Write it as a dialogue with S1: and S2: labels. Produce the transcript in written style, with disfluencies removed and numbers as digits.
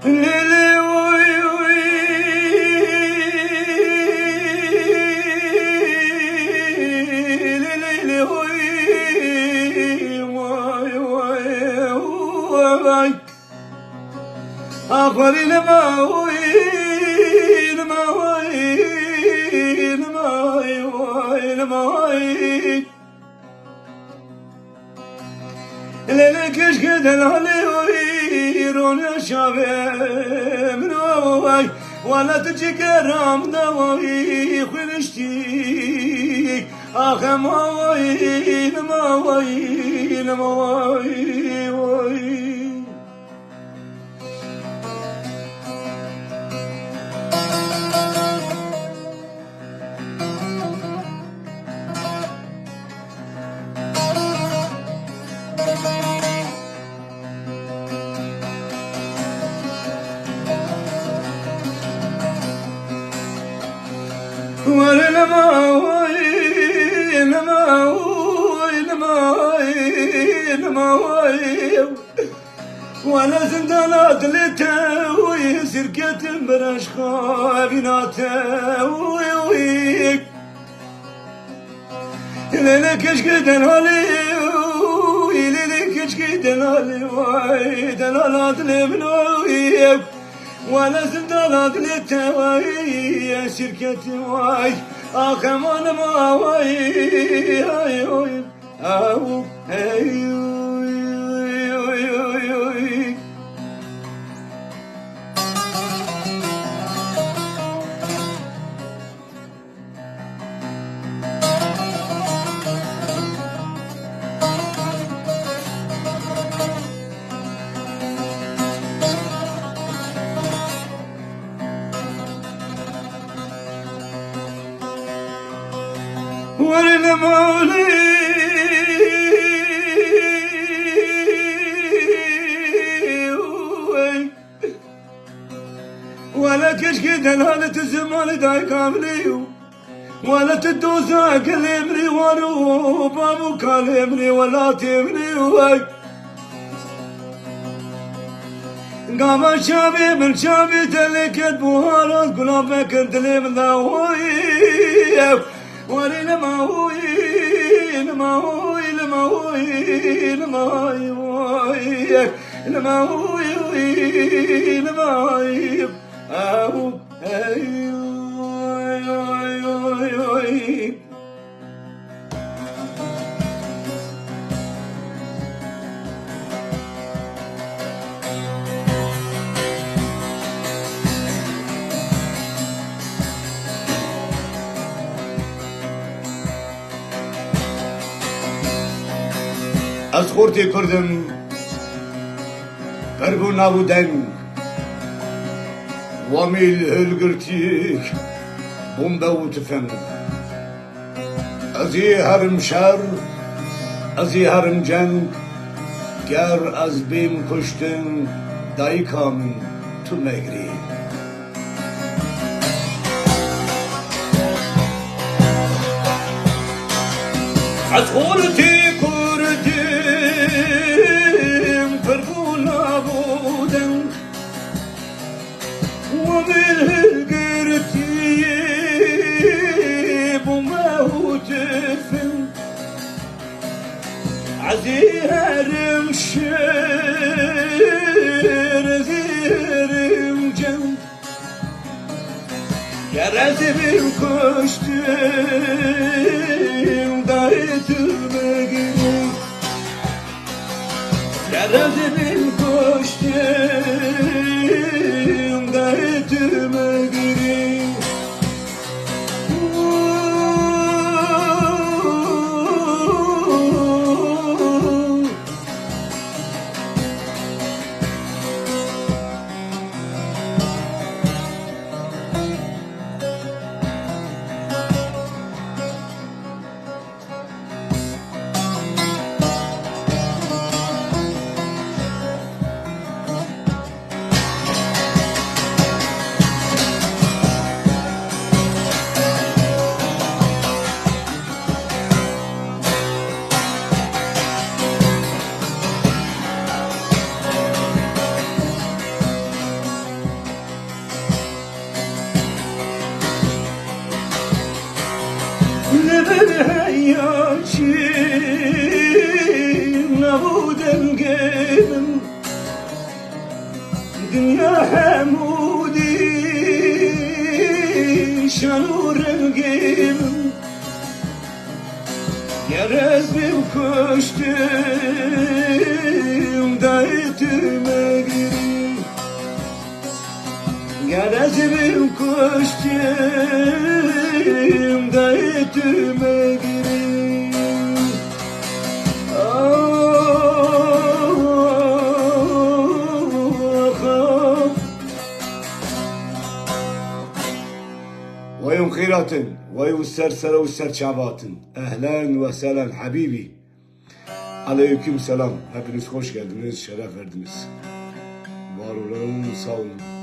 S1: ليلي وي وي ليلي وي واي واي واي آخري لما وي لما وي لما وي لما وي ليلي كش كده الهلي ويرون يا شابي من واي ولا تجي كرام دواي خلشتي آخر ما وي لما وي لما وي وي ولما وي لما وي لما وي لما وي ولا زندانات لتوي سركة المرش خابيناته وي وي ليلك اش كدن هالي وي ليلك اش كدن هالي وي دلالات لمنوي ولا زندانات للتواي شركتي واي كمان ما واي اي او اي ورنا مولي ولا كشكي دلالة الزمان داي كاملي ولا تدوسا كلمني وانو بابو كلمني ولا تبني وي قام شابي من شابي تلكت بوهارات قلوبك انت لي من ذاوي ولي لما هوي لما هوي لما هوي لما هوي لما هوي لما هوي أو أي از خورتی کردم قربو نبودن وامیل هلگرتیک بومبه و تفن ازی هرم شر ازی هرم جنگ گر از بیم کشتن دایی کامن تو مگری از خورتی عزيرم شير عزيرم جن يا رازبم كشتم دايت المجنون يا رازبم كشتم دايت المجنون rengim dünya hemudi şanu rengim Gerez bir koştum da etime girim Gerez bir koştum da etime girim ويوم خيرات ويوم السرسرة والسرشعبات أهلا وسهلا حبيبي Aleyküm selam. Hepiniz hoş geldiniz, şeref verdiniz. Var olun, sağ olun.